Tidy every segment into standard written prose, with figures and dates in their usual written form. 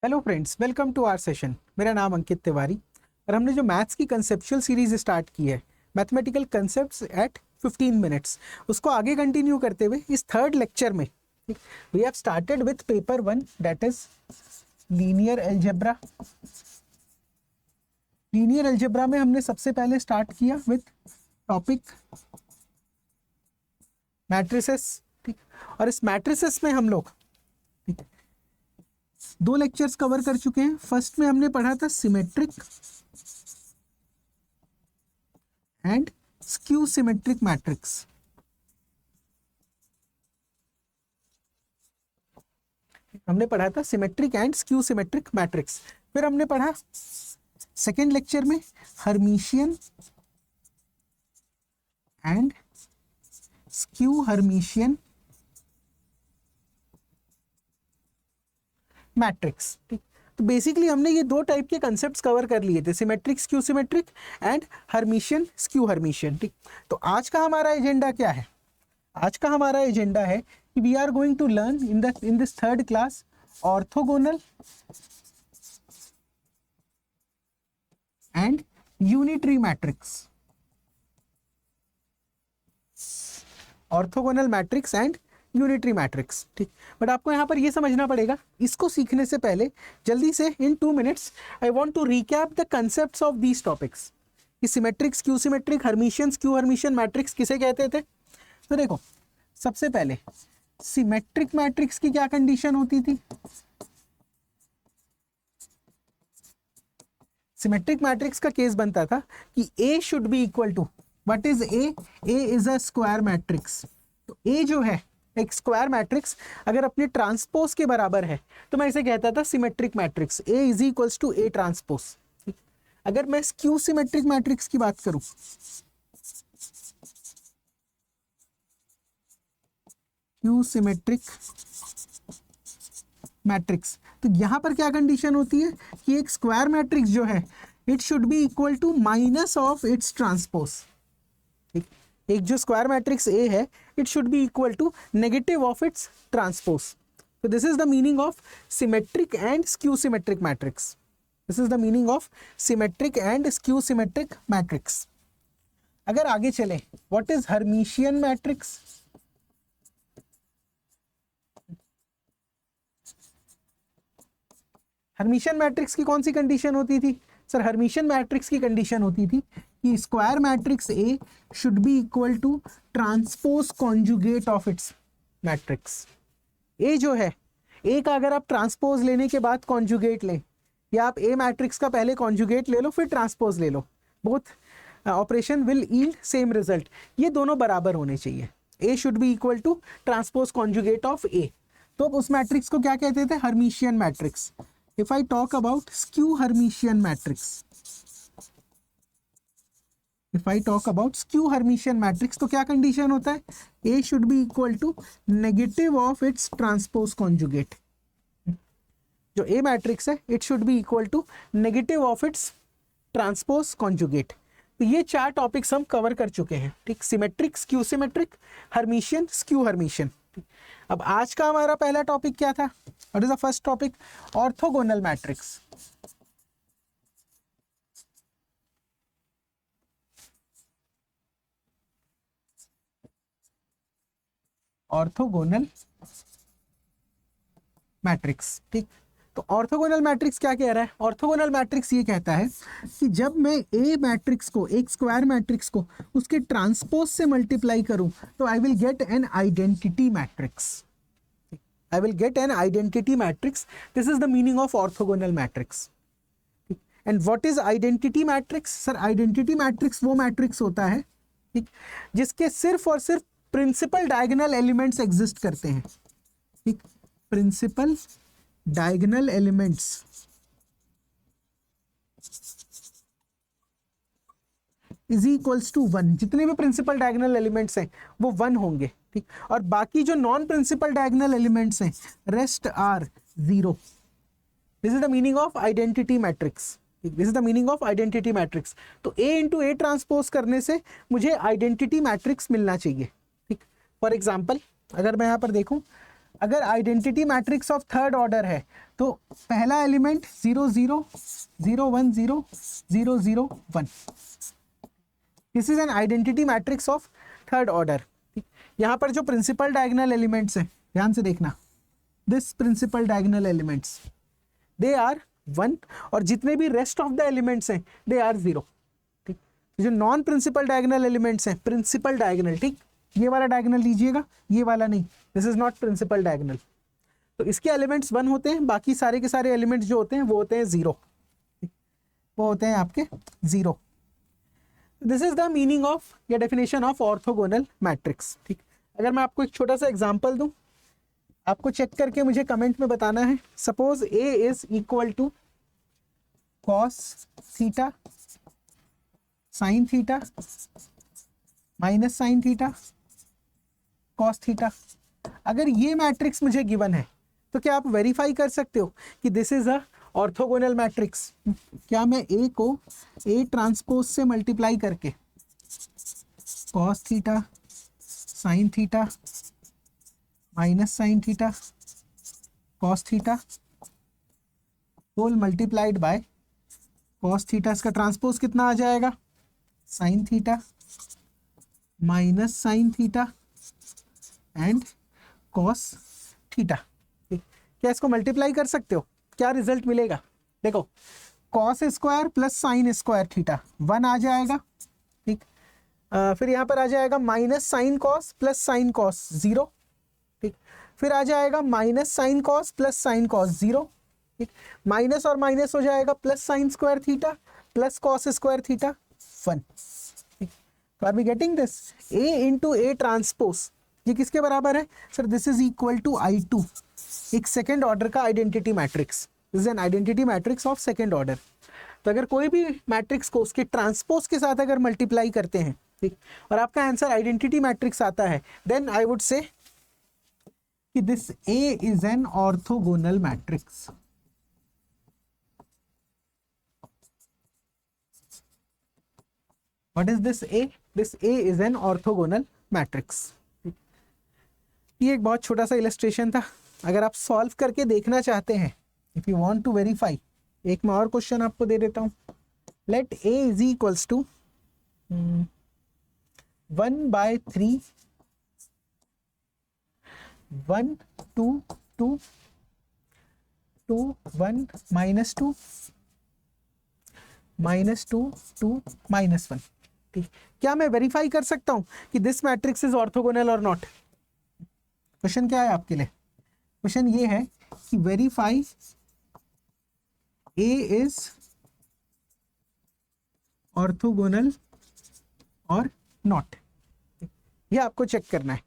Hello friends, welcome to our session. मेरा नाम अंकित तिवारी और हमने जो मैथ्स की कंसेप्चुअल सीरीज स्टार्ट की है, मैथमेटिकल कंसेप्ट्स एट 15 मिनट्स, उसको आगे कंटिन्यू करते हुए इस थर्ड लेक्चर में we have started with paper 1 that is linear algebra. Linear algebra में हमने सबसे पहले स्टार्ट किया विथ टॉपिक मैट्रिसेस। ठीक, और इस मैट्रिसेस में हम लोग दो लेक्चर्स कवर कर चुके हैं। फर्स्ट में हमने पढ़ा था symmetric and skew symmetric matrix. हमने पढ़ा था symmetric and skew symmetric matrix. फिर हमने पढ़ा सेकेंड लेक्चर में Hermitian and skew Hermitian matrix. ठीक, तो बेसिकली हमने ये दो टाइप के कंसेप्ट्स कवर कर लिए थे, symmetric skew symmetric and Hermitian skew Hermitian. ठीक, तो आज का हमारा एजेंडा क्या है? आज का हमारा एजेंडा है कि we are going to learn in this third class orthogonal and unitary matrix. Orthogonal matrix and unitary matrix. ठीक, बट आपको यहाँ पर ये समझना पड़ेगा, इसको सीखने से पहले जल्दी से इन 2 minutes I want to recap the concepts of these topics कि symmetric skew symmetric Hermitian skew Hermitian matrix किसे कहते थे। तो देखो, सबसे पहले सिमेट्रिक मैट्रिक्स की क्या कंडीशन होती थी? सिमेट्रिक मैट्रिक्स का केस बनता था कि A should be equal to, what is A? A is a square matrix. तो A जो है एक स्क्वायर मैट्रिक्स, अगर अपने ट्रांसपोज के बराबर है तो मैं इसे कहता था symmetric matrix. A is equals to A transpose. अगर मैं स्क्यू सिमेट्रिक मैट्रिक्स की बात करूं, स्क्यू सिमेट्रिक मैट्रिक्स, तो यहां पर क्या कंडीशन होती है कि एक स्क्वायर मैट्रिक्स जो है it should be equal to minus of its transpose. ठीक, एक जो स्क्वायर मैट्रिक्स A है it should be equal to negative of its transpose. तो this is the meaning of symmetric and skew symmetric matrix. This is the meaning of symmetric and skew symmetric matrix. अगर आगे चले, what is Hermitian matrix? Hermitian matrix की कौन सी condition होती थी? Sir, Hermitian matrix की कंडीशन होती थी कि square matrix A should be equal to transpose conjugate of its matrix. A जो है, A का अगर आप ट्रांसपोज लेने के बाद कॉन्जुगेट लें, या आप A मैट्रिक्स का पहले कॉन्जुगेट ले लो फिर ट्रांसपोज ले लो, both operation will yield same result. ये दोनों बराबर होने चाहिए। A should be equal to transpose conjugate of A। तो उस मैट्रिक्स को क्या कहते थे? Hermitian matrix. If I talk about skew Hermitian matrix, if I talk about skew Hermitian matrix, तो क्या कंडीशन होता है? A should be equal to negative of its transpose conjugate। जो A मैट्रिक्स है it should be equal to negative of its transpose conjugate। तो ये 4 topics हम cover कर चुके हैं। ठीक, symmetric skew symmetric Hermitian skew Hermitian. अब आज का हमारा पहला टॉपिक क्या था? What is the first topic? Orthogonal matrix. Orthogonal matrix. ठीक, तो ऑर्थोगोनल मैट्रिक्स क्या कह रहा है? ऑर्थोगोनल मैट्रिक्स ये कहता है कि जब मैं A मैट्रिक्स को, एक स्क्वायर मैट्रिक्स को उसके ट्रांसपोज से मल्टीप्लाई करूं तो I will get an identity matrix. I will get an identity matrix. This is the meaning of orthogonal matrix. And what is identity matrix? Sir, identity matrix वो matrix होता है, ठीक, जिसके सिर्फ और सिर्फ प्रिंसिपल डायगोनल एलिमेंट्स एग्जिस्ट करते हैं। ठीक, principal diagonal elements is equals to 1। जितने भी प्रिंसिपल डायगोनल एलिमेंट्स हैं वो 1 होंगे। ठीक, और बाकी जो नॉन प्रिंसिपल डायगोनल एलिमेंट्स हैं rest are 0। This is the meaning of identity matrix. This is the meaning of identity matrix. तो A इंटू A ट्रांसपोज करने से मुझे आइडेंटिटी मैट्रिक्स मिलना चाहिए। ठीक, फॉर एग्जाम्पल अगर मैं यहाँ पर देखूँ, अगर identity matrix of third order है तो पहला element 0 0 0 1 0 0 0 1, this is an identity matrix of third order. यहाँ पर जो प्रिंसिपल डायगोनल एलिमेंट्स हैं, ध्यान से देखना, this principal diagonal elements they are 1 और जितने भी रेस्ट ऑफ द एलिमेंट्स हैं दे आर 0। ठीक, जो नॉन प्रिंसिपल डायगोनल एलिमेंट्स हैं, प्रिंसिपल डायगोनल, ठीक, ये वाला डायगोनल लीजिएगा, ये वाला नहीं, this is not principal diagonal. तो इसके एलिमेंट्स 1 होते हैं, बाकी सारे के सारे एलिमेंट्स जो होते हैं वो होते हैं 0, वो होते हैं आपके 0। This is the meaning of या डेफिनेशन ऑफ ऑर्थोगोनल मैट्रिक्स। ठीक, अगर मैं आपको एक छोटा सा एग्जांपल दूं, आपको चेक करके मुझे कमेंट में बताना है। Suppose A is equal to cos theta sine theta minus sine theta cos theta. अगर ये मैट्रिक्स मुझे गिवन है तो क्या आप वेरीफाई कर सकते हो कि this is a orthogonal matrix? क्या मैं ए को ए ट्रांसपोज से मल्टीप्लाई करके cos theta sine theta minus sine theta cos theta whole multiplied by cos theta, इसका ट्रांसपोज कितना आ जाएगा? Sine theta minus sine theta and cos theta. क्या इसको मल्टीप्लाई कर सकते हो? क्या रिजल्ट मिलेगा? देखो, cos square plus sine square theta 1 आ जाएगा। ठीक, फिर यहाँ पर आ जाएगा minus sine cos plus sine cos 0। ठीक, फिर आ जाएगा minus sine cos plus sine cos 0। ठीक, माइनस और माइनस हो जाएगा plus sine square theta plus cos square theta 1। ठीक, तो are we getting this? A into A transpose ये किसके बराबर है sir? This is equal to I2, एक सेकेंड ऑर्डर का identity matrix. This is an identity matrix of second order. तो अगर कोई भी मैट्रिक्स को उसके ट्रांसपोज के साथ अगर मल्टीप्लाई करते हैं, ठीक, और आपका आंसर आइडेंटिटी मैट्रिक्स आता है, देन आई वुड से कि this A is an orthogonal matrix। What is this A? This A is an orthogonal matrix। ये एक बहुत छोटा सा इलस्ट्रेशन था। अगर आप सॉल्व करके देखना चाहते हैं, if you want to verify, एक मैं और क्वेश्चन आपको दे देता हूं। Let A is equals to 1/3 1 2 2 2 1 minus 2 minus 2 2 minus 1। ठीक, क्या मैं वेरीफाई कर सकता हूं कि दिस मैट्रिक्स इज ऑर्थोगोनल और नॉट? क्वेश्चन क्या है आपके लिए? क्वेश्चन ये है कि वेरीफाई A इज ऑर्थोगोनल और नॉट। ये आपको चेक करना है।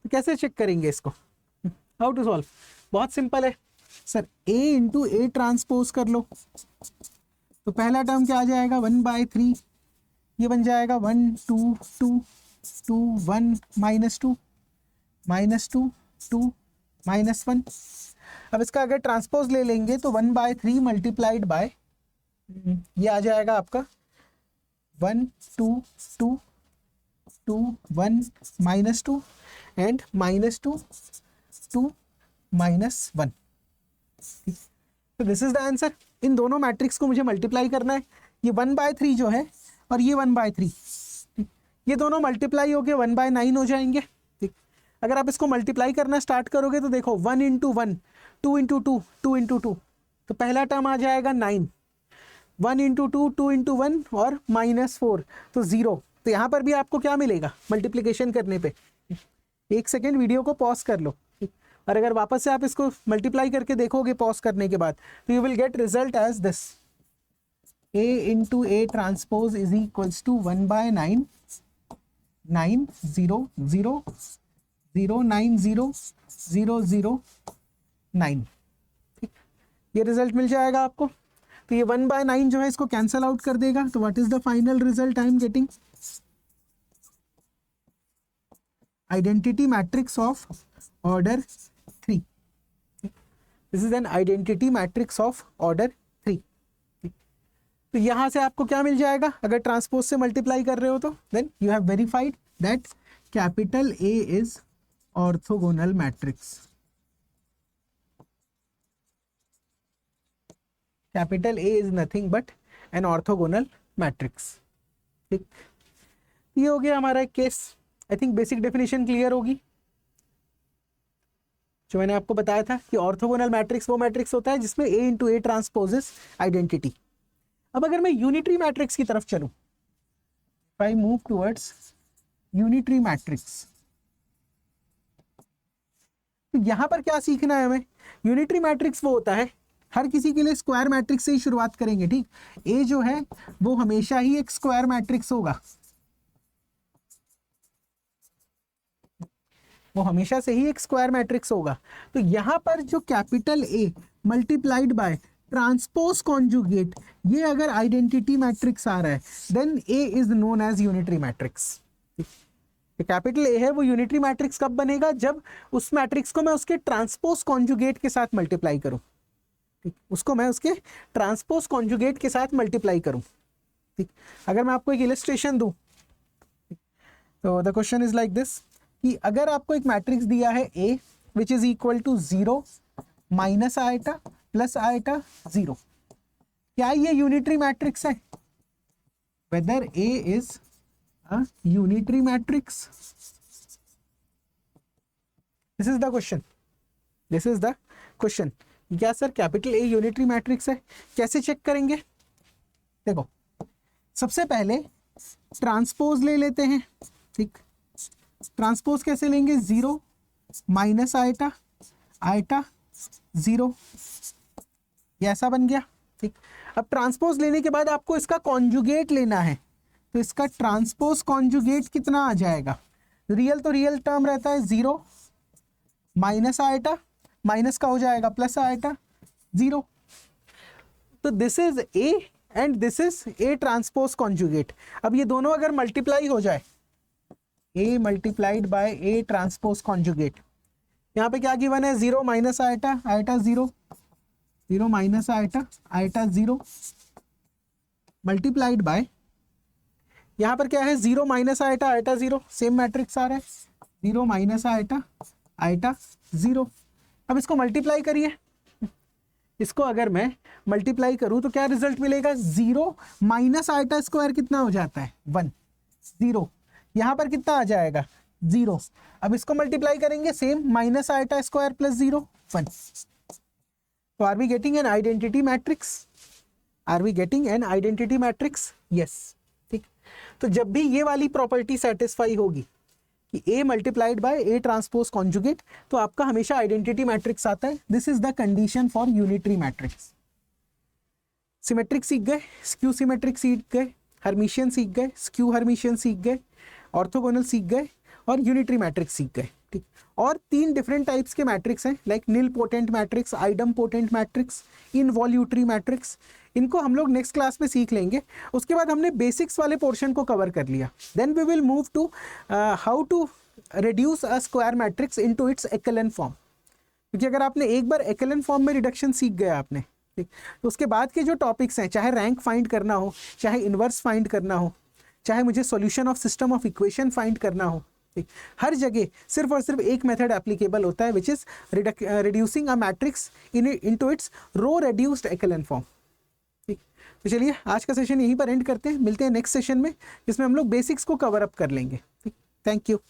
तो कैसे चेक करेंगे इसको? How to solve? बहुत सिंपल है sir, A into A transpose कर लो। तो पहला टर्म क्या आ जाएगा? 1/3, ये बन जाएगा 1 2 2 2 1 माइनस 2 माइनस 2 2 माइनस 1। अब इसका अगर ट्रांसपोज ले लेंगे तो 1/3 मल्टीप्लाइड बाय ये आ जाएगा आपका 1 2 2 2 1 माइनस 2 एंड माइनस 2 2 माइनस 1। तो दिस इज द आंसर। इन दोनों मैट्रिक्स को मुझे मल्टीप्लाई करना है। ये 1/3 जो है और ये 1/3, ये दोनों मल्टीप्लाई होके 1/9 हो जाएंगे। ठीक, अगर आप इसको मल्टीप्लाई करना स्टार्ट करोगे तो देखो 1 इंटू 1 2 इंटू 2 2 इंटू 2, तो पहला टर्म आ जाएगा 9, 1 इंटू 2 2 इंटू 1 और -4 तो 0। तो यहाँ पर भी आपको क्या मिलेगा मल्टीप्लिकेशन करने पे? एक सेकेंड वीडियो को पॉज कर लो, और अगर वापस से आप इसको मल्टीप्लाई करके देखोगे पॉज करने के बाद, तो you will get result as this. A into A transpose is equals to 1/9 9 0 0 0 9 0 0 0 9। ठीक, ये रिजल्ट मिल जाएगा आपको। तो ये 1/9 जो है इसको कैंसल आउट कर देगा। तो what is the final result I am getting? Identity matrix of order 3। This is an identity matrix of order 3। तो यहां से आपको क्या मिल जाएगा? अगर ट्रांसपोज से मल्टीप्लाई कर रहे हो तो then you have verified that capital A is orthogonal matrix. Capital A is nothing but an orthogonal matrix. ठीक, ये हो गया हमारा एक केस। I think basic definition clear होगी। जो मैंने आपको बताया था कि ऑर्थोगोनल मैट्रिक्स वो मैट्रिक्स होता है जिसमें ए इंटू ए ट्रांसपोजेस आइडेंटिटी। अब अगर मैं यूनिटरी मैट्रिक्स की तरफ चलूं, I move towards unitary matrix, तो यहां पर क्या सीखना है हमें? यूनिटरी मैट्रिक्स वो होता है, हर किसी के लिए स्क्वायर मैट्रिक्स से ही शुरुआत करेंगे। ठीक, ए जो है वो हमेशा ही एक स्क्वायर मैट्रिक्स होगा, वो हमेशा से ही एक स्क्वायर मैट्रिक्स होगा। तो यहां पर जो capital A multiplied by transpose conjugate, ये अगर आइडेंटिटी मैट्रिक्स आ रहा है, then A is known as unitary matrix. Capital A है वो यूनिटरी मैट्रिक्स कब बनेगा? जब उस मैट्रिक्स को मैं उसके ट्रांसपोज कॉन्जुगेट के साथ मल्टीप्लाई करूं। ठीक, उसको मैं उसके ट्रांसपोज कॉन्जुगेट के साथ मल्टीप्लाई करूं। ठीक, अगर मैं आपको एक इलस्ट्रेशन दूं, तो the question is like this कि अगर आपको एक मैट्रिक्स दिया है A which is equal to 0 minus iota plus iota 0, क्या ये यूनिटरी मैट्रिक्स है? Whether A is unitary matrix, this is the question, this is the question. क्या sir capital A unitary matrix है? कैसे चेक करेंगे? देखो, सबसे पहले ट्रांसपोज ले लेते हैं। ठीक, ट्रांसपोज कैसे लेंगे? 0 माइनस आयटा आयटा 0, ये ऐसा बन गया। ठीक, अब ट्रांसपोज लेने के बाद आपको इसका कॉन्जुगेट लेना है, तो इसका ट्रांसपोज कॉन्जुगेट कितना आ जाएगा? रियल तो रियल टर्म रहता है 0 माइनस आयटा, माइनस का हो जाएगा प्लस आयटा 0। तो this is A and this is A transpose conjugate. अब ये दोनों अगर मल्टीप्लाई हो जाए, A multiplied by A transpose conjugate, यहाँ पे क्या गिवन है? 0 minus iota iota 0, 0 minus iota iota 0 multiplied by, यहाँ पर क्या है? 0 minus iota iota 0, same matrix आ रहा है, 0 माइनस आयटा आयटा 0। अब इसको मल्टीप्लाई करिए, इसको अगर मैं मल्टीप्लाई करूं तो क्या रिजल्ट मिलेगा? 0 माइनस आयटा स्क्वायर कितना हो जाता है? 1, 0, यहां पर कितना आ जाएगा? 0। अब इसको मल्टीप्लाई करेंगे, same minus iota square plus 0, 1। तो are we getting an identity matrix? Are we getting an identity matrix? Yes. ठीक, तो जब भी ये वाली प्रॉपर्टी सेटिस्फाई होगी कि A multiplied by A transpose conjugate, तो आपका हमेशा आइडेंटिटी मैट्रिक्स आता है। This is the condition for unitary matrix. Symmetric सीख गए, स्क्यू सिमेट्रिक सीख गए, हर्मिशियन सीख गए, स्क्यू हर्मिशियन सीख गए, ऑर्थोगोनल सीख गए और यूनिटरी मैट्रिक्स सीख गए। ठीक, और 3 डिफरेंट टाइप्स के मैट्रिक्स हैं, like nilpotent matrix, idempotent matrix, involutory matrix. इनको हम लोग नेक्स्ट क्लास में सीख लेंगे। उसके बाद हमने बेसिक्स वाले पोर्शन को कवर कर लिया। Then we will move to how to reduce a square matrix into its echelon form. क्योंकि अगर आपने एक बार एक्लेन फॉर्म में रिडक्शन सीख गया आपने, ठीक, तो उसके बाद के जो टॉपिक्स हैं, चाहे रैंक फाइंड करना हो, चाहे इन्वर्स फाइंड करना हो, चाहे मुझे solution of system of equation find करना हो, ठीक, हर जगह सिर्फ और सिर्फ एक मेथड एप्लीकेबल होता है, which is reducing a matrix into its row reduced echelon form. ठीक, तो चलिए आज का सेशन यहीं पर एंड करते हैं, मिलते हैं नेक्स्ट सेशन में जिसमें हम लोग बेसिक्स को कवर अप कर लेंगे। ठीक, थैंक यू।